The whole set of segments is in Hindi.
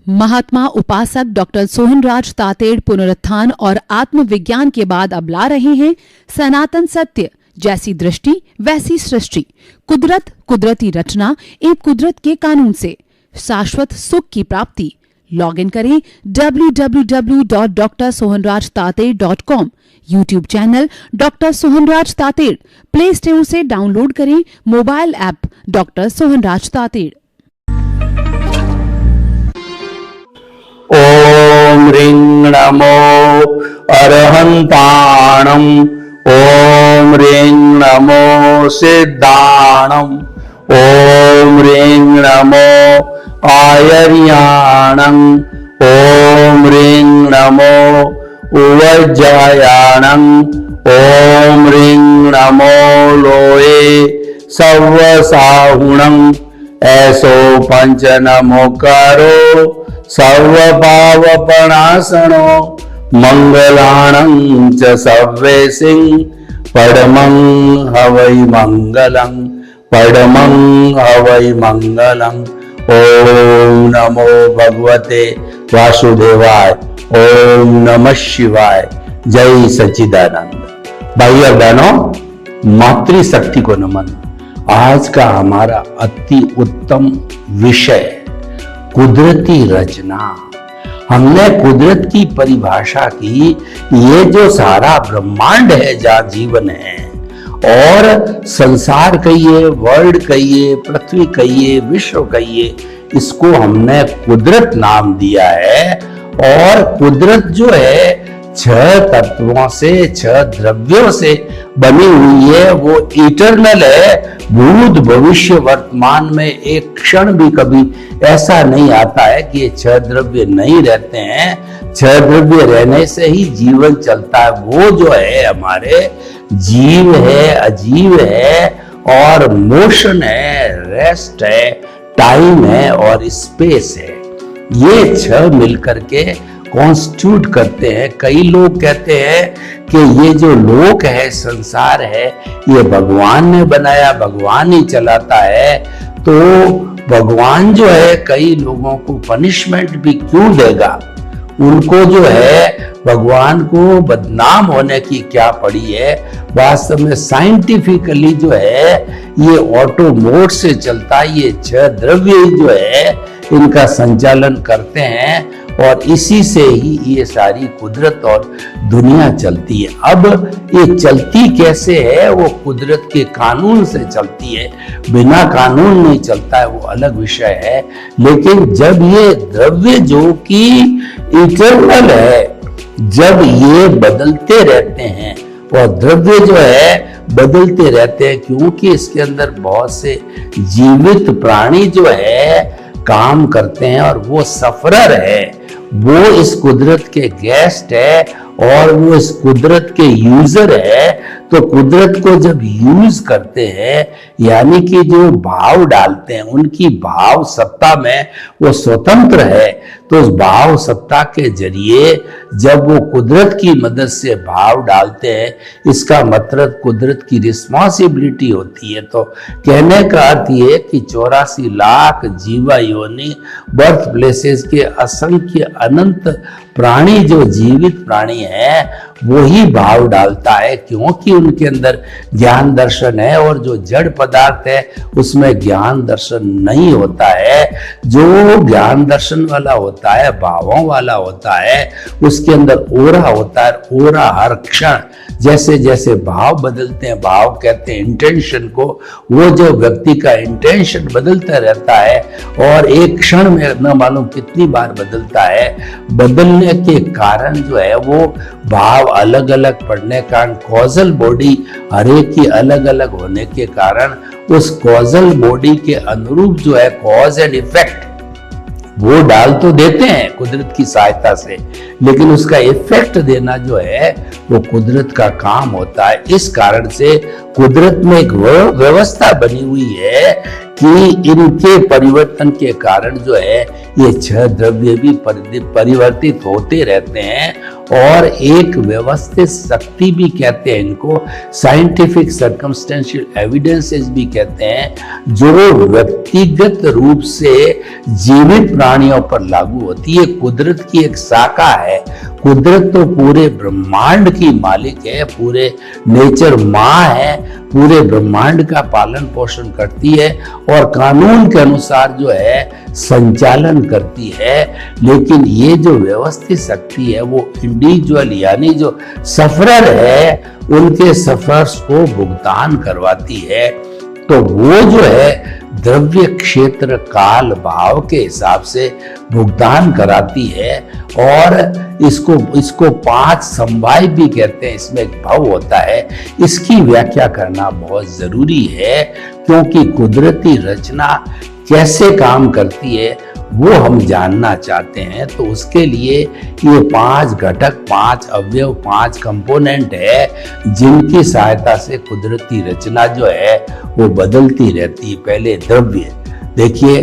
महात्मा उपासक डॉक्टर सोहनराज तातेड़ पुनरुत्थान और आत्मविज्ञान के बाद अब ला रहे हैं सनातन सत्य, जैसी दृष्टि वैसी सृष्टि, कुदरत, कुदरती रचना एवं कुदरत के कानून से शाश्वत सुख की प्राप्ति। लॉग इन करें www.drsohanrajtated.com, YouTube channel doctor Sohanraj Tated, play store से डाउनलोड करें mobile app doctor Sohanraj Tated. ओम ह्रीं नमो अरहंताणं, ओम ह्रीं नमो सिद्धाणं, ओम ह्रीं नमो आयर्याणं, ओम ह्रीं नमो उवज्जायाणं, ओम ह्रीं नमो लोये सव्वसाहुणं। ऐसो पंच नमो करो सर्व पावपणासनो, मंगलाणं च सव्वेसिं परमं हवै मंगलं, परमं हवै मंगलं। ओम नमो भगवते वासुदेवाय, ओम नमः शिवाय, जय सच्चिदानंद। भाई और बहनों, मातृशक्ति को नमन। आज का हमारा अति उत्तम विषय कुदरती रचना। हमने कुदरत की परिभाषा की, ये जो सारा ब्रह्मांड है जहाँ जीवन है, और संसार कहिए, वर्ल्ड कहिए, पृथ्वी कहिए, विश्व कहिए, इसको हमने कुदरत नाम दिया है। और कुदरत जो है 6 तत्वों से, 6 द्रव्यों से बनी हुई है। वो इटरनल है, भूत भविष्य वर्तमान में एक क्षण भी कभी ऐसा नहीं आता है कि ये 6 द्रव्य नहीं रहते हैं। 6 द्रव्य रहने से ही जीवन चलता है। वो जो है हमारे जीव है, अजीव है, और मोशन है, रेस्ट है, टाइम है और स्पेस है। ये 6 मिलकर के कॉन्स्टिट्यूट करते हैं। कई लोग कहते हैं कि ये जो लोक है, संसार है, ये भगवान ने बनाया, भगवान ही चलाता है। तो भगवान जो है कई लोगों को पनिशमेंट भी क्यों देगा? उनको जो है भगवान को बदनाम होने की क्या पड़ी है? वास्तव में साइंटिफिकली जो है ये ऑटो मोड से चलता है। ये 6 द्रव्य जो है इनका संचालन करते हैं, और इसी से ही ये सारी कुदरत और दुनिया चलती है। अब ये चलती कैसे है? वो कुदरत के कानून से चलती है। बिना कानून नहीं चलता है, वो अलग विषय है। लेकिन जब ये द्रव्य जो कि इटर्नल है, जब ये बदलते रहते हैं, और द्रव्य जो है बदलते रहते हैं, क्योंकि इसके अंदर बहुत से जीवित प्राणी जो है काम करते हैं, और वो सफरर है, वो इस कुदरत के गेस्ट है, और वो इस कुदरत के यूजर है। तो कुदरत को जब यूज करते हैं, यानी कि जो भाव डालते हैं, उनकी भाव सत्ता में वो स्वतंत्र है। तो उस भाव सत्ता के जरिए जब वो कुदरत की मदद से भाव डालते हैं, इसका मतलब कुदरत की रिस्पॉन्सिबिलिटी होती है। तो कहने का अर्थ ये कि 84 लाख जीवा योनि बर्थ प्लेसेस के असंख्य अनंत प्राणी, जो जीवित प्राणी है, वो ही भाव डालता है, क्योंकि उनके अंदर ज्ञान दर्शन है। और जो जड़ पदार्थ है उसमें ज्ञान दर्शन नहीं होता है। जो ज्ञान दर्शन वाला होता है, भावों वाला होता है, उसके अंदर ओरा होता है। ओरा हर क्षण जैसे जैसे भाव बदलते हैं, भाव कहते हैं इंटेंशन को, वो जो व्यक्ति का इंटेंशन बदलता रहता है, और एक क्षण में न मालूम कितनी बार बदलता है। बदलने के कारण जो है वो भाव अलग अलग पड़ने का कारण, कॉजल बॉडी हर एक की अलग अलग होने के कारण, उस कॉजल बॉडी के अनुरूप जो है कॉज एंड इफेक्ट वो डाल तो देते हैं कुदरत की सहायता से, लेकिन उसका इफेक्ट देना जो है वो कुदरत का काम होता है। इस कारण से कुदरत में एक व्यवस्था बनी हुई है कि इनके परिवर्तन के कारण जो है ये 6 द्रव्य भी परिवर्तित होते रहते हैं, और एक व्यवस्थित शक्ति भी कहते हैं इनको, साइंटिफिक सर्कमस्टेंशियल एविडेंसेस भी कहते हैं, जो व्यक्तिगत रूप से जीवित प्राणियों पर लागू होती है। कुदरत की एक शाखा है। कुदरत तो पूरे ब्रह्मांड की मालिक है, पूरे नेचर माँ है, पूरे ब्रह्मांड का पालन पोषण करती है और कानून के अनुसार जो है संचालन करती है। लेकिन ये जो व्यवस्थित शक्ति है वो इंडिविजुअल यानी जो सफरर है उनके सफर्स को भुगतान करवाती है। तो वो जो है द्रव्य क्षेत्र काल भाव के हिसाब से भुगतान कराती है। और इसको 5 समवाय भी कहते हैं। इसमें एक भाव होता है, इसकी व्याख्या करना बहुत जरूरी है, क्योंकि कुदरती रचना कैसे काम करती है वो हम जानना चाहते हैं। तो उसके लिए ये 5 घटक, 5 अवयव, 5 कंपोनेंट है, जिनकी सहायता से कुदरती रचना जो है वो बदलती रहती है। पहले द्रव्य देखिए,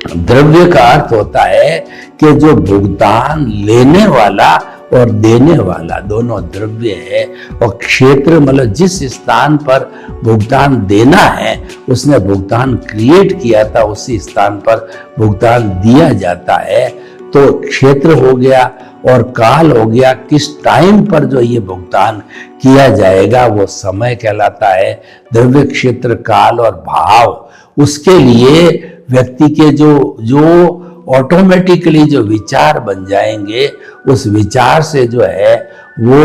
द्रव्य का अर्थ होता है कि जो भुगतान लेने वाला और देने वाला दोनों द्रव्य है। और क्षेत्र मतलब जिस स्थान पर भुगतान देना है उसने भुगतान क्रिएट किया था, उसी स्थान पर भुगतान दिया जाता है। तो क्षेत्र हो गया और काल हो गया, किस टाइम पर जो ये भुगतान किया जाएगा वो समय कहलाता है। द्रव्य, क्षेत्र, काल और भाव, उसके लिए व्यक्ति के जो ऑटोमेटिकली जो विचार बन जाएंगे, उस विचार से जो है वो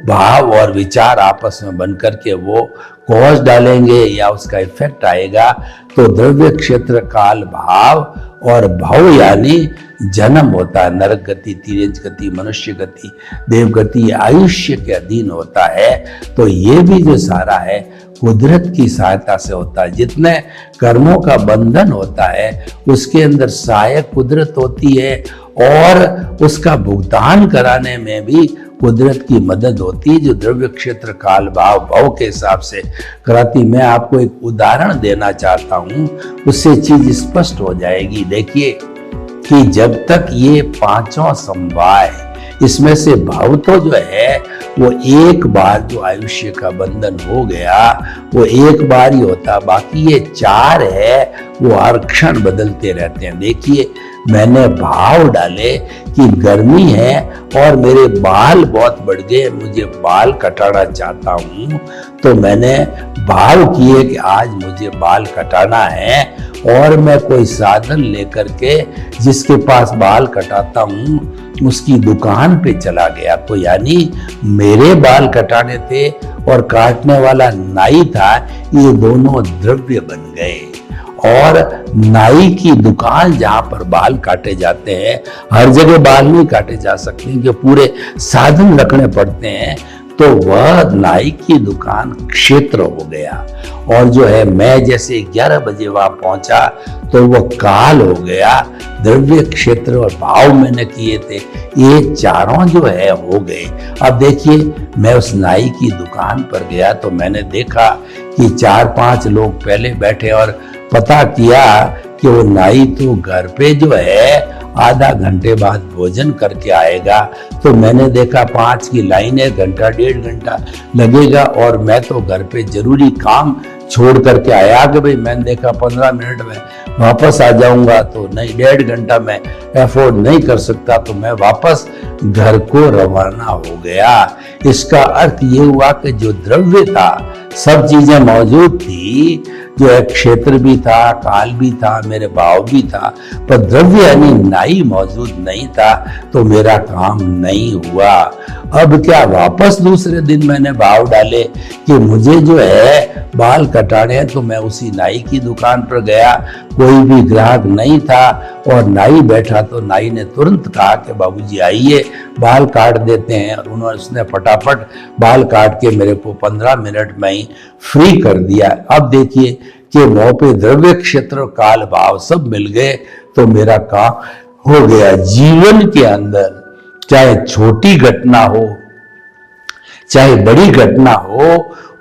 भाव और विचार आपस में बन करके वो कॉज डालेंगे या उसका इफेक्ट आएगा। तो द्रव्य, क्षेत्र, काल, भाव और भव यानी जन्म होता है, नरक गति, तिर्यज गति, मनुष्य गति, देव गति, आयुष्य के अधीन होता है। तो ये भी जो सारा है कुदरत की सहायता से होता है। जितने कर्मों का बंधन होता है उसके अंदर सहायक कुदरत होती है और उसका भुगतान कराने में भी कुदरत की मदद होती है, जो द्रव्य, क्षेत्र, काल, भाव, भव के हिसाब से कराती। मैं आपको एक उदाहरण देना चाहता हूं, उससे चीज स्पष्ट हो जाएगी। देखिए कि जब तक ये 5 समवाय, इसमें से भाव तो जो है वो एक बार जो आयुष्य का बंधन हो गया वो एक बार ही होता, बाकी ये 4 है वो हर क्षण बदलते रहते हैं। देखिए मैंने भाव डाले कि गर्मी है और मेरे बाल बहुत बढ़ गए, मुझे बाल कटाना चाहता हूं, तो मैंने भाव किए कि आज मुझे बाल कटाना है और मैं कोई साधन लेकर के जिसके पास बाल कटाता हूं उसकी दुकान पे चला गया। तो यानी मेरे बाल कटाने थे और काटने वाला नाई था, ये दोनों द्रव्य बन गए। और नाई की दुकान जहां पर बाल काटे जाते हैं, हर जगह बाल नहीं काटे जा सकते क्योंकि पूरे साधन रखने पड़ते हैं, तो वह नाई की दुकान क्षेत्र हो गया। और जो है मैं जैसे 11 बजे वहां पहुंचा तो वह काल हो गया। द्रव्य, क्षेत्र और भाव मैंने किए थे, ये चारों जो है हो गए। अब देखिए मैं उस नाई की दुकान पर गया तो मैंने देखा कि 4-5 लोग पहले बैठे और पता किया कि वो नाई तो घर पे जो है आधा घंटे बाद भोजन करके आएगा। तो मैंने देखा 5 की लाइन है, घंटा 1.5 घंटा लगेगा और मैं तो घर पे जरूरी काम छोड़ करके आया कि भाई मैंने देखा 15 मिनट में वापस आ जाऊंगा, तो नहीं 1.5 घंटा मैं एफोर्ड नहीं कर सकता, तो मैं वापस घर को रवाना हो गया। इसका अर्थ ये हुआ कि जो द्रव्य था, सब चीजें मौजूद थी, जो है क्षेत्र भी था, काल भी था, मेरे भाव भी था, पर द्रव्य यानी नाई मौजूद नहीं था, तो मेरा काम नहीं हुआ। अब क्या वापस दूसरे दिन मैंने भाव डाले कि मुझे जो है बाल कटाने हैं, तो मैं उसी नाई की दुकान पर गया, कोई भी ग्राहक नहीं था और नाई बैठा, तो नाई ने तुरंत कहा कि बाबूजी आइए बाल काट देते हैं, और उसने फटाफट बाल काट के मेरे को 15 मिनट में ही फ्री कर दिया। अब देखिए कि वहां पे द्रव्य, क्षेत्र, काल, भाव सब मिल गए, तो मेरा काम हो गया। जीवन के अंदर चाहे छोटी घटना हो चाहे बड़ी घटना हो,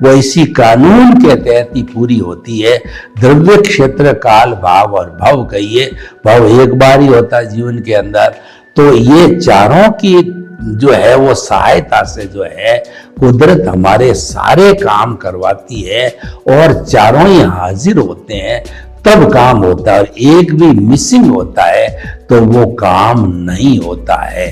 वो इसी कानून के तहत ही पूरी होती है। द्रव्य, क्षेत्र, काल, भाव और भव कहिए, भव एक बार ही होता है जीवन के अंदर। तो ये चारों की जो है वो सहायता से जो है कुदरत हमारे सारे काम करवाती है और चारों ही हाजिर होते हैं तब काम होता है, और एक भी मिसिंग होता है तो वो काम नहीं होता है।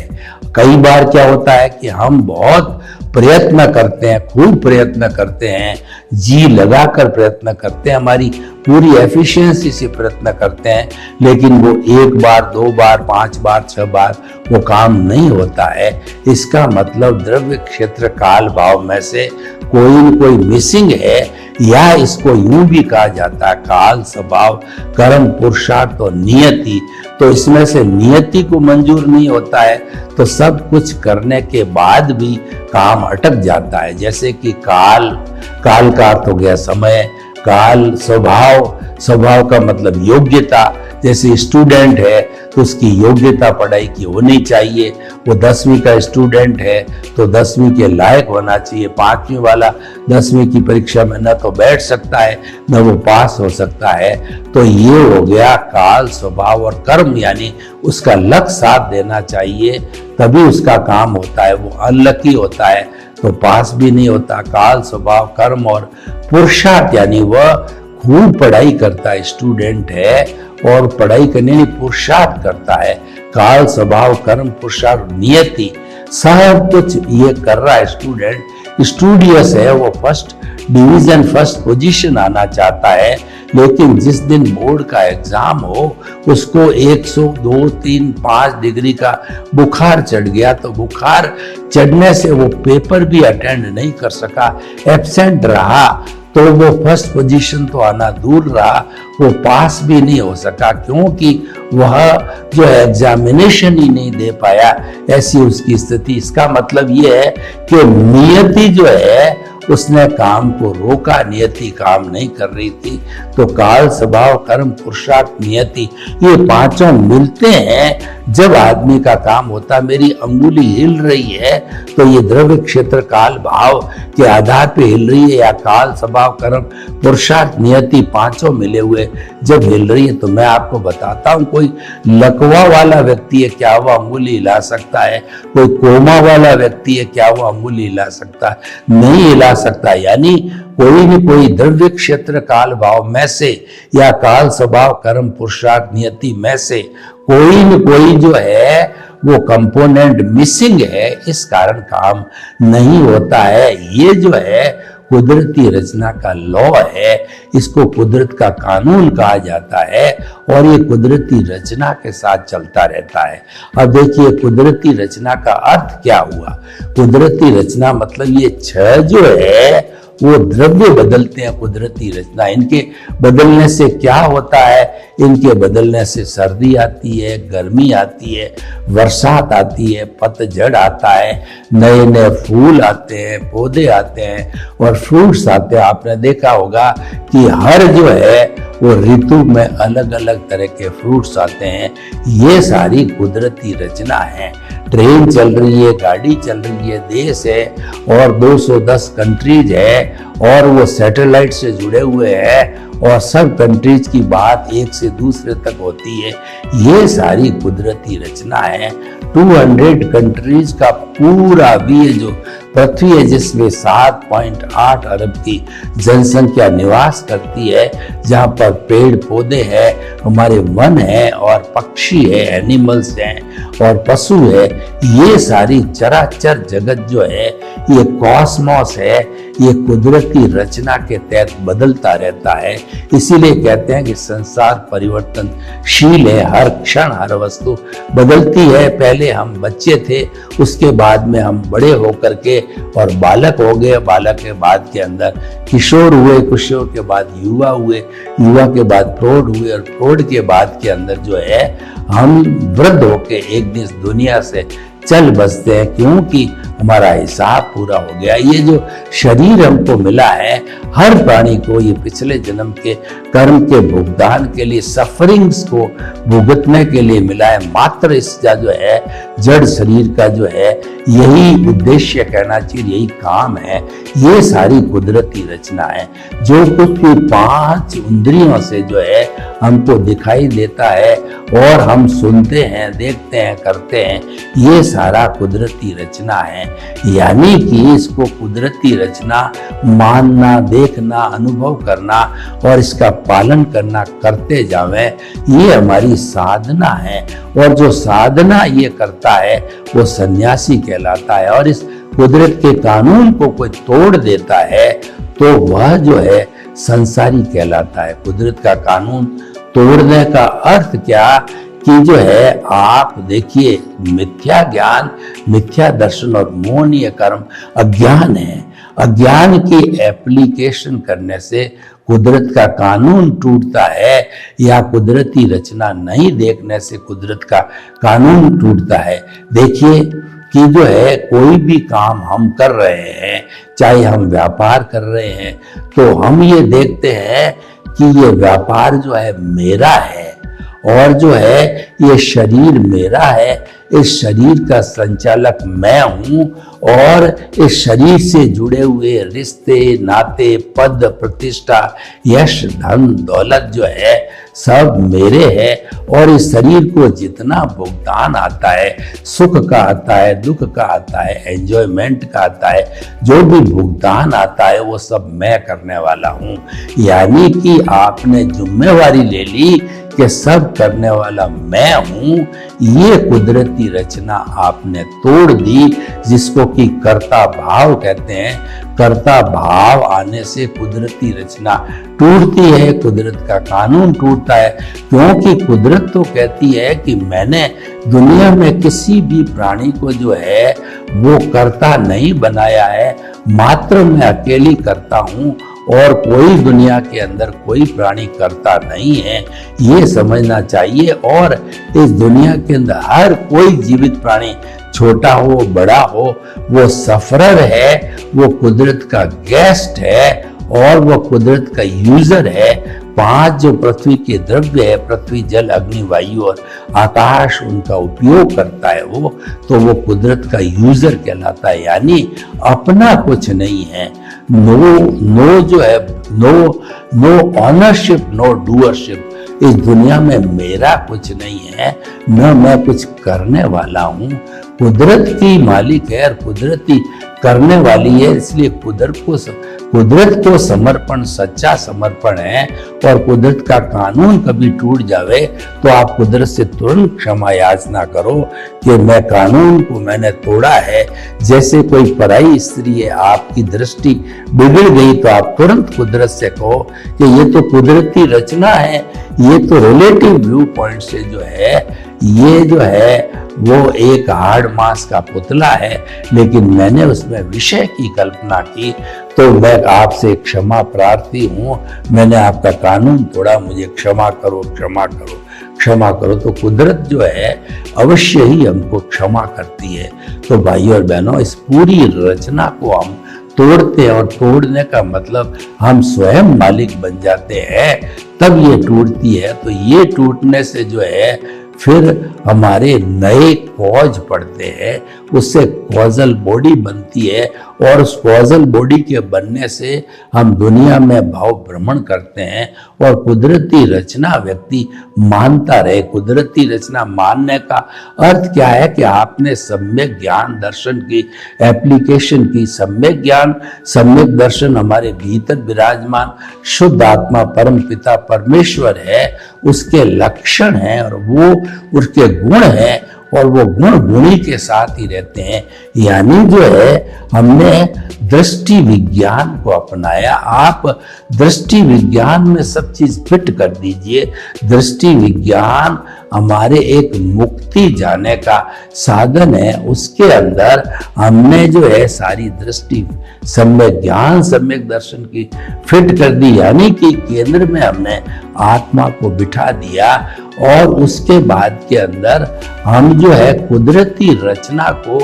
कई बार क्या होता है कि हम बहुत प्रयत्न करते हैं, खूब प्रयत्न करते हैं, जी लगाकर प्रयत्न करते हैं, हमारी पूरी एफिशिएंसी से प्रयत्न करते हैं, लेकिन वो एक बार, दो बार, 5 बार, 6 बार वो काम नहीं होता है। इसका मतलब द्रव्य क्षेत्र काल भाव में से कोई न कोई मिसिंग है, या इसको यूं भी कहा जाता है काल, स्वभाव, कर्म, पुरुषार्थ और नियति। तो इसमें से नियति को मंजूर नहीं होता है तो सब कुछ करने के बाद भी काम अटक जाता है। जैसे कि काल का अर्थ हो गया समय, काल स्वभाव, स्वभाव का मतलब योग्यता। जैसे स्टूडेंट है तो उसकी योग्यता पढ़ाई की होनी चाहिए, वो 10वीं का स्टूडेंट है तो 10वीं के लायक होना चाहिए। 5वीं वाला 10वीं की परीक्षा में न तो बैठ सकता है न वो पास हो सकता है। तो ये हो गया काल, स्वभाव और कर्म, यानी उसका लक साथ देना चाहिए तभी उसका काम होता है। वो अनलकी होता है तो पास भी नहीं होता। काल, स्वभाव, कर्म और पुरुषार्थ, यानी वह खूब पढ़ाई करता है, स्टूडेंट है और पढ़ाई करने में पुरुषार्थ करता है। काल, स्वभाव, कर्म, पुरुषार्थ, नियति, सब कुछ ये कर रहा है। स्टूडेंट स्टूडियस है, वो फर्स्ट डिवीजन, फर्स्ट पोजीशन आना चाहता है, लेकिन जिस दिन बोर्ड का एग्जाम हो उसको 102, 3, 5 डिग्री का बुखार चढ़ गया, तो बुखार चढ़ने से वो पेपर भी अटेंड नहीं कर सका, एब्सेंट रहा, तो वो फर्स्ट पोजीशन तो आना दूर रहा, वो पास भी नहीं हो सका, क्योंकि वह जो है एग्जामिनेशन ही नहीं दे पाया। ऐसी उसकी स्थिति। इसका मतलब ये है कि नियति जो है उसने काम को रोका, नियति काम नहीं कर रही थी। तो काल, स्वभाव, कर्म, पुरुषार्थ, नियति, ये पांचों मिलते हैं जब आदमी का काम होता। मेरी अंगुली हिल रही है तो ये द्रव्य क्षेत्र काल भाव के आधार पे हिल रही है, या काल, स्वभाव, कर्म, पुरुषार्थ, नियति पांचों मिले हुए जब हिल रही है। तो मैं आपको बताता हूँ, कोई लकवा वाला व्यक्ति है क्या वो अंगुली हिला सकता है? कोई कोमा वाला व्यक्ति है क्या वो अंगुली हिला सकता है? नहीं हिला सकता। यानी कोई भी कोई द्रव्य क्षेत्र काल भाव में से या काल, स्वभाव, कर्म, पुरुषार्थ, नियति में से कोई न कोई जो है वो कंपोनेंट मिसिंग है, इस कारण काम नहीं होता है। ये जो है कुदरती रचना का लॉ है, इसको कुदरत का कानून कहा जाता है, और ये कुदरती रचना के साथ चलता रहता है। अब देखिए कुदरती रचना का अर्थ क्या हुआ। कुदरती रचना मतलब ये 6 जो है वो द्रव्य बदलते हैं कुदरती रचना। इनके बदलने से क्या होता है? इनके बदलने से सर्दी आती है, गर्मी आती है, बरसात आती है, पतझड़ आता है, नए नए फूल आते हैं, पौधे आते हैं और फ्रूट्स आते हैं। आपने देखा होगा कि हर जो है वो ऋतु में अलग अलग तरह के फ्रूट्स आते हैं। ये सारी कुदरती रचना है। ट्रेन चल रही है, गाड़ी चल रही है, देश है और 210 कंट्रीज है और वो सैटेलाइट से जुड़े हुए हैं और सब कंट्रीज की बात एक से दूसरे तक होती है। ये सारी कुदरती रचना है। 200 कंट्रीज का पूरा भी जो पृथ्वी है जिसमें 7.8 अरब की जनसंख्या निवास करती है, जहाँ पर पेड़ पौधे हैं, हमारे वन है और पक्षी है, एनिमल्स हैं और पशु है। ये सारी चराचर जगत जो है ये कॉस्मोस है, ये कुदरती रचना के तहत बदलता रहता है। इसीलिए कहते हैं कि संसार परिवर्तनशील है, हर क्षण हर वस्तु बदलती है। पहले हम बच्चे थे, उसके बाद में हम बड़े होकर के और बालक हो गए, बालक के बाद के अंदर किशोर हुए, किशोर के बाद युवा हुए, युवा के बाद प्रौढ़ हुए और प्रौढ़ के बाद के अंदर जो है हम वृद्ध होके एक दिन दुनिया से चल बसते हैं, क्योंकि हमारा हिसाब पूरा हो गया। ये जो शरीर हमको मिला है, हर प्राणी को ये पिछले जन्म के कर्म के भुगतान के लिए, सफरिंग्स को भुगतने के लिए मिला है। मात्र इसका जो है जड़ शरीर का जो है यही उद्देश्य कहना चाहिए, यही काम है। ये सारी कुदरती रचना है। जो कुछ भी 5 इंद्रियों से जो है हमको दिखाई देता है और हम सुनते हैं, देखते हैं, करते हैं, ये सारा कुदरती रचना है। यानी कि इसको कुदरती रचना मानना, देखना, अनुभव करना और इसका पालन करना करते जावे, ये हमारी साधना है। और जो साधना ये करता है वो सन्यासी कहलाता है। और इस कुदरत के कानून को कोई तोड़ देता है तो वह जो है संसारी कहलाता है। कुदरत का कानून तोड़ने का अर्थ क्या कि जो है आप देखिए, मिथ्या ज्ञान, मिथ्या दर्शन और मोहनीय कर्म अज्ञान है। अज्ञान की एप्लीकेशन करने से कुदरत का कानून टूटता है, या कुदरती रचना नहीं देखने से कुदरत का कानून टूटता है। देखिए कि जो है कोई भी काम हम कर रहे हैं, चाहे हम व्यापार कर रहे हैं, तो हम ये देखते हैं कि ये व्यापार जो है मेरा है और जो है ये शरीर मेरा है, इस शरीर का संचालक मैं हूं और इस शरीर से जुड़े हुए रिश्ते, नाते, पद, प्रतिष्ठा, यश, धन, दौलत जो है सब मेरे हैं। और इस शरीर को जितना भुगतान आता है, सुख का आता है, दुख का आता है, एंजॉयमेंट का आता है, जो भी भुगतान आता है वो सब मैं करने वाला हूं। यानी कि आपने जिम्मेवारी ले ली कि सब करने वाला मैं हूं। ये कुदरती रचना आपने तोड़ दी, जिसको कि कर्ता भाव कहते हैं। कर्ता भाव आने से कुदरती रचना टूटती है, कुदरत का कानून टूटता है। क्योंकि कुदरत तो कहती है कि मैंने दुनिया में किसी भी प्राणी को जो है वो कर्ता नहीं बनाया है, मात्र मैं अकेली करता हूं और कोई दुनिया के अंदर कोई प्राणी करता नहीं है, ये समझना चाहिए। और इस दुनिया के अंदर हर कोई जीवित प्राणी, छोटा हो बड़ा हो, वो सफरर है, वो कुदरत का गेस्ट है और वो कुदरत का यूजर है। 5 जो पृथ्वी के द्रव्य है, पृथ्वी, जल, अग्नि, वायु और आकाश, उनका उपयोग करता है वो, तो वो कुदरत का यूजर कहलाता है। यानी अपना कुछ नहीं है। नो जो है, नो ऑनरशिप, नो डूअरशिप। इस दुनिया में मेरा कुछ नहीं है, न मैं कुछ करने वाला हूं। कुदरत की मालिक है और कुदरती करने वाली है, इसलिए कुदरत को समर्पण सच्चा समर्पण है। और कुदरत का कानून कभी टूट जावे तो आप कुदरत से तुरंत क्षमा याचना करो कि मैं कानून को मैंने तोड़ा है। जैसे कोई पराई स्त्री है, आपकी दृष्टि बिगड़ गई तो आप तुरंत कुदरत से कहो कि ये तो कुदरती रचना है, ये तो रिलेटिव व्यू पॉइंट से जो है ये जो है वो एक हार्ड मास का पुतला है, लेकिन मैंने उसमें विषय की कल्पना की, तो मैं आपसे क्षमा प्रार्थी हूं। मैंने आपका कानून तोड़ा, मुझे क्षमा करो, क्षमा करो, क्षमा करो। तो कुदरत जो है अवश्य ही हमको क्षमा करती है। तो भाइयों और बहनों, इस पूरी रचना को हम तोड़ते हैं और तोड़ने का मतलब हम स्वयं मालिक बन जाते हैं, तब ये टूटती है। तो ये टूटने से जो है फिर हमारे नए कॉज पड़ते हैं, उससे कॉजल बॉडी बनती है और उस कॉजल बॉडी के बनने से हम दुनिया में भाव भ्रमण करते हैं। और कुदरती रचना व्यक्ति मानता रहे। कुदरती रचना मानने का अर्थ क्या है कि आपने सम्यक ज्ञान दर्शन की एप्लीकेशन की। सम्यक ज्ञान, सम्यक दर्शन हमारे भीतर विराजमान शुद्ध आत्मा परम पिता परमेश्वर है, उसके लक्षण हैं और वो उसके गुण हैं और वो गुण गुणी के साथ ही रहते हैं। यानी जो है हमने दृष्टि विज्ञान को अपनाया। आप दृष्टि विज्ञान में सब चीज फिट कर दीजिए। दृष्टि विज्ञान हमारे एक मुक्ति जाने का साधन है। उसके अंदर हमने जो है सारी दृष्टि सम्यक ज्ञान, सम्यक दर्शन की फिट कर दी। यानी कि केंद्र में हमने आत्मा को बिठा दिया और उसके बाद के अंदर हम जो है कुदरती रचना को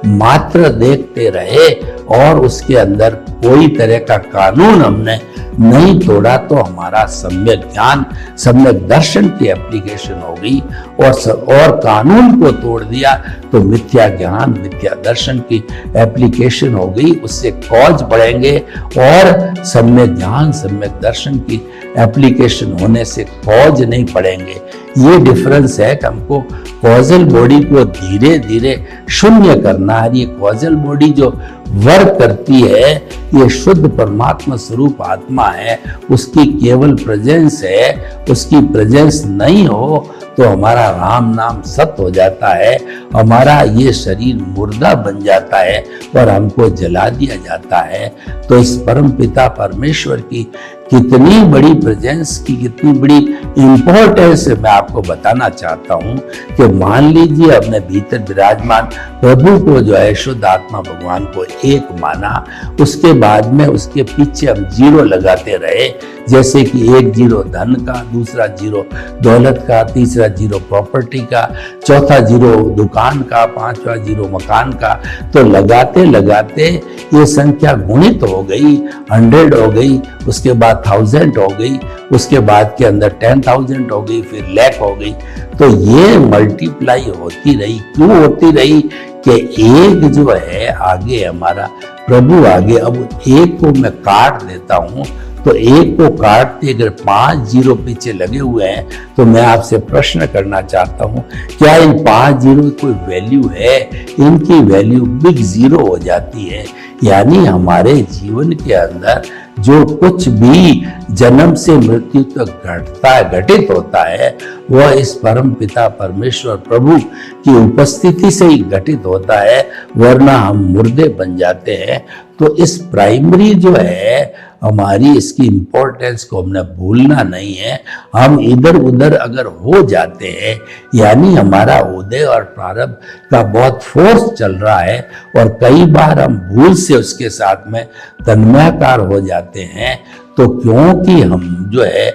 मात्र देखते रहे और उसके अंदर कोई तरह का कानून हमने नहीं तोड़ा, तो हमारा सम्यक ज्ञान, सम्यक दर्शन की एप्लीकेशन हो गई। और कानून को तोड़ दिया तो मिथ्या ज्ञान, मिथ्या दर्शन की एप्लीकेशन हो गई। उससे कॉज बढ़ेंगे और सम्यक ज्ञान, सम्यक दर्शन की एप्लीकेशन होने से कॉज नहीं पड़ेंगे। ये डिफरेंस है कि हमको कॉजल बॉडी को धीरे धीरे शून्य करना है। ये कॉजल बॉडी जो वर्क करती है, ये शुद्ध परमात्मा स्वरूप आत्मा है, उसकी केवल प्रेजेंस है। उसकी प्रेजेंस नहीं हो तो हमारा राम नाम सत्य हो जाता है, हमारा ये शरीर मुर्दा बन जाता है और हमको जला दिया जाता है। तो इस परम पिता परमेश्वर की कितनी बड़ी प्रेजेंस की, कितनी बड़ी इंपॉर्टेंस मैं आपको बताना चाहता हूं कि मान लीजिए अपने भीतर विराजमान प्रभु को जो है शुद्ध आत्मा भगवान को एक माना, उसके बाद में उसके पीछे हम जीरो लगाते रहे, जैसे कि एक जीरो धन का, दूसरा जीरो दौलत का, तीसरा जीरो प्रॉपर्टी का, चौथा जीरो दुकान का, पांचवा जीरो मकान का। तो लगाते लगाते ये संख्या गुणित हो गई, 100 हो गई, उसके बाद 1000 हो गई, उसके बाद के अंदर 10,000 हो गई, फिर लाख हो गई। तो ये मल्टीप्लाई होती रही। क्यों होती रही? कि एक जो है आगे हमारा प्रभु आगे, अब एक को मैं काट देता हूं तो एक को काटते अगर 5 जीरो पीछे लगे हुए हैं, तो मैं आपसे प्रश्न करना चाहता हूं, क्या इन 5 जीरो की कोई वैल्यू है? इनकी वैल्यू बिग जीरो हो जाती है। यानी हमारे जीवन के अंदर जो कुछ भी जन्म से मृत्यु तक घटित होता है, वह इस परम पिता परमेश्वर प्रभु की उपस्थिति से ही घटित होता है, वरना हम मुर्दे बन जाते हैं। तो इस प्राइमरी जो है हमारी, इसकी इंपॉर्टेंस को हमने भूलना नहीं है। हम इधर उधर अगर हो जाते हैं, यानी हमारा उदय और प्रारब्ध का बहुत फोर्स चल रहा है और कई बार हम भूल से उसके साथ में तन्मयाकार हो जाते हैं, तो क्योंकि हम जो है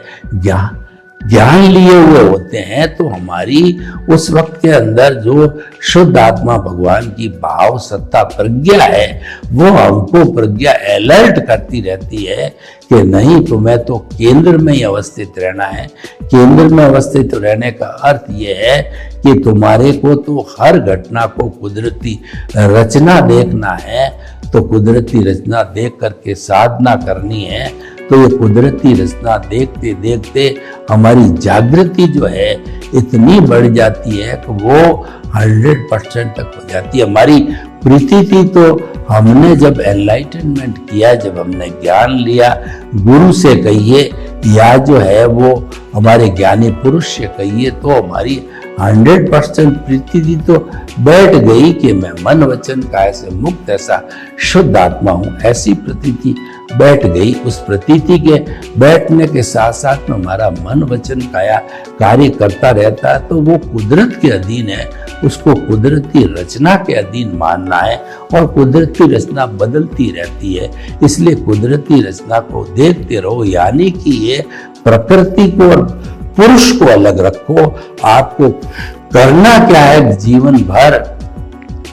ज्ञान लिए हुए होते हैं, तो हमारी उस वक्त के अंदर जो शुद्ध आत्मा भगवान की भाव सत्ता प्रज्ञा है, वो हमको प्रज्ञा अलर्ट करती रहती है कि नहीं, तुम्हें तो केंद्र में ही अवस्थित रहना है। केंद्र में अवस्थित रहने का अर्थ यह है कि तुम्हारे को तो हर घटना को कुदरती रचना देखना है, तो कुदरती रचना देख करके साधना करनी है। तो ये कुदरती रचना देखते देखते हमारी जागृति जो है इतनी बढ़ जाती है कि वो 100% तक हो जाती है। हमारी प्रतीति तो हमने जब एनलाइटनमेंट किया, जब हमने ज्ञान लिया, गुरु से कहिए या जो है वो हमारे ज्ञानी पुरुष से कहिए, तो हमारी 100% प्रतीति तो बैठ गई कि मैं मन वचन काया से मुक्त ऐसा शुद्ध आत्मा हूँ। ऐसी प्रतीति बैठ गई। उस प्रतीति के बैठने के साथ साथ में हमारा मन वचन काया कार्य करता रहता है, तो वो कुदरत के अधीन है। उसको कुदरती रचना के अधीन मानना है और कुदरती रचना बदलती रहती है, इसलिए कुदरती रचना को देखते रहो। यानी कि ये प्रकृति को और पुरुष को अलग रखो। आपको करना क्या है, जीवन भर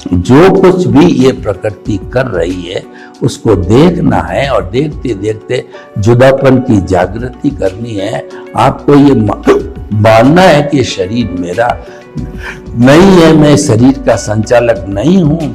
जो कुछ भी ये प्रकृति कर रही है उसको देखना है और देखते देखते जुदापन की जागृति करनी है। आपको ये मानना है कि शरीर मेरा नहीं है, मैं शरीर का संचालक नहीं हूं,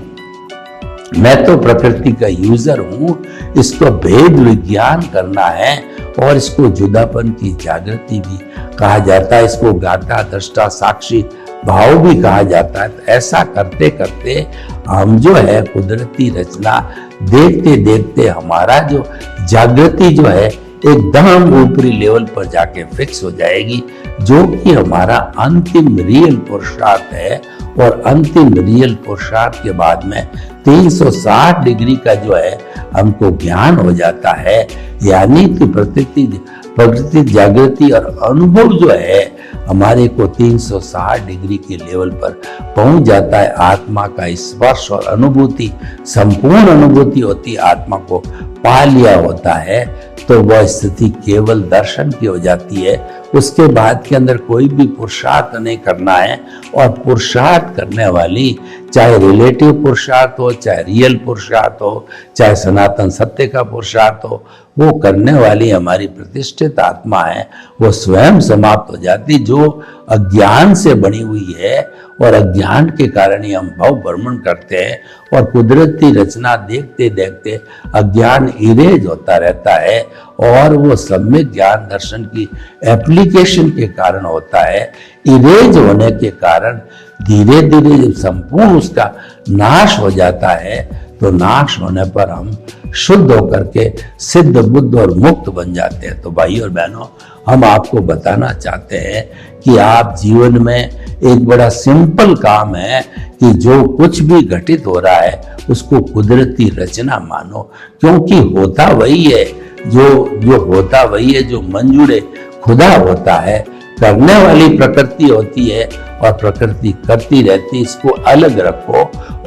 मैं तो प्रकृति का यूजर हूं। इसको भेद विज्ञान करना है और इसको जुदापन की जागृति भी कहा जाता है। इसको गाता दृष्टा साक्षी भाव भी कहा जाता है। तो ऐसा करते करते हम जो है कुदरती रचना देखते देखते हमारा जो जागृति जो है एकदम ऊपरी लेवल पर जाके फिक्स हो जाएगी, जो कि हमारा अंतिम रियल पुरुषार्थ है। और अंतिम रियल पुरुषार्थ के बाद में 360 डिग्री का जो है हमको ज्ञान हो जाता है। यानी कि प्रकृति जागृति और अनुभव जो है हमारे को 360 डिग्री के लेवल पर पहुंच जाता है। आत्मा का स्पर्श और अनुभूति, संपूर्ण अनुभूति होती है, आत्मा को पा लिया होता है, तो वह स्थिति केवल दर्शन की हो जाती है। उसके बाद के अंदर कोई भी पुरुषार्थ नहीं करना है। और पुरुषार्थ करने वाली चाहे रिलेटिव पुरुषार्थ हो, चाहे रियल पुरुषार्थ हो, चाहे सनातन सत्य का पुरुषार्थ हो, वो करने वाली हमारी प्रतिष्ठित आत्मा है, वो स्वयं समाप्त हो जाती, जो अज्ञान से बनी हुई है। और अज्ञान के कारण ही हम भाव भ्रमण करते हैं और कुदरती रचना देखते देखते अज्ञान इरेज होता रहता है, और वो सम्यक ज्ञान दर्शन की एप्लीकेशन के कारण होता है। इरेज होने के कारण धीरे धीरे जब संपूर्ण उसका नाश हो जाता है, तो नाश होने पर हम शुद्ध होकर के सिद्ध बुद्ध और मुक्त बन जाते हैं। तो भाई और बहनों, हम आपको बताना चाहते हैं कि आप जीवन में एक बड़ा सिंपल काम है कि जो कुछ भी घटित हो रहा है उसको कुदरती रचना मानो, क्योंकि होता वही है, जो होता वही है, जो मंजूर खुदा होता है। करने वाली प्रकृति होती है और प्रकृति करती रहती, इसको अलग रखो।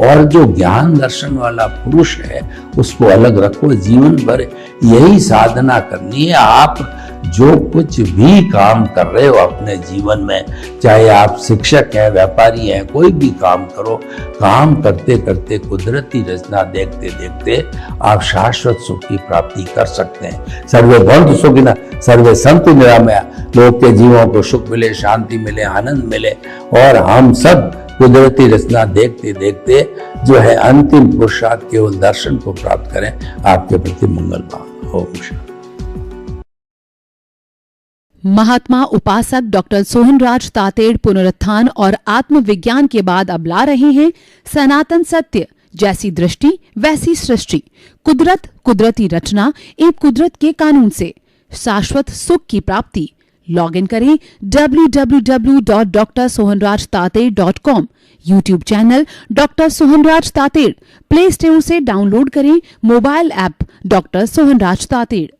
और जो ज्ञान दर्शन वाला पुरुष है उसको अलग रखो। जीवन भर यही साधना करनी है। आप जो कुछ भी काम कर रहे हो अपने जीवन में, चाहे आप शिक्षक हैं, व्यापारी हैं, कोई भी काम करो, काम करते करते कुदरती रचना देखते देखते आप शाश्वत सुख की प्राप्ति कर सकते हैं। सर्वे भवन्तु सुखिनः, सर्वे सन्तु निरामया। लोग के जीवों को सुख मिले, शांति मिले, आनंद मिले, और हम सब कुदरती रचना देखते देखते जो है अंतिम पुरुषार्थ केवल दर्शन को प्राप्त करें। आपके प्रति मंगल भाव। ओम शांति। महात्मा उपासक डॉक्टर सोहनराज तातेड़ पुनरुत्थान और आत्मविज्ञान के बाद अब ला रहे हैं सनातन सत्य, जैसी दृष्टि वैसी सृष्टि, कुदरत, कुदरती रचना एवं कुदरत के कानून से शाश्वत सुख की प्राप्ति। लॉग इन करें www.drsohanrajtated.com, YouTube channel doctor Sohanraj Tated, play store से डाउनलोड करें mobile app doctor Sohanraj Tated.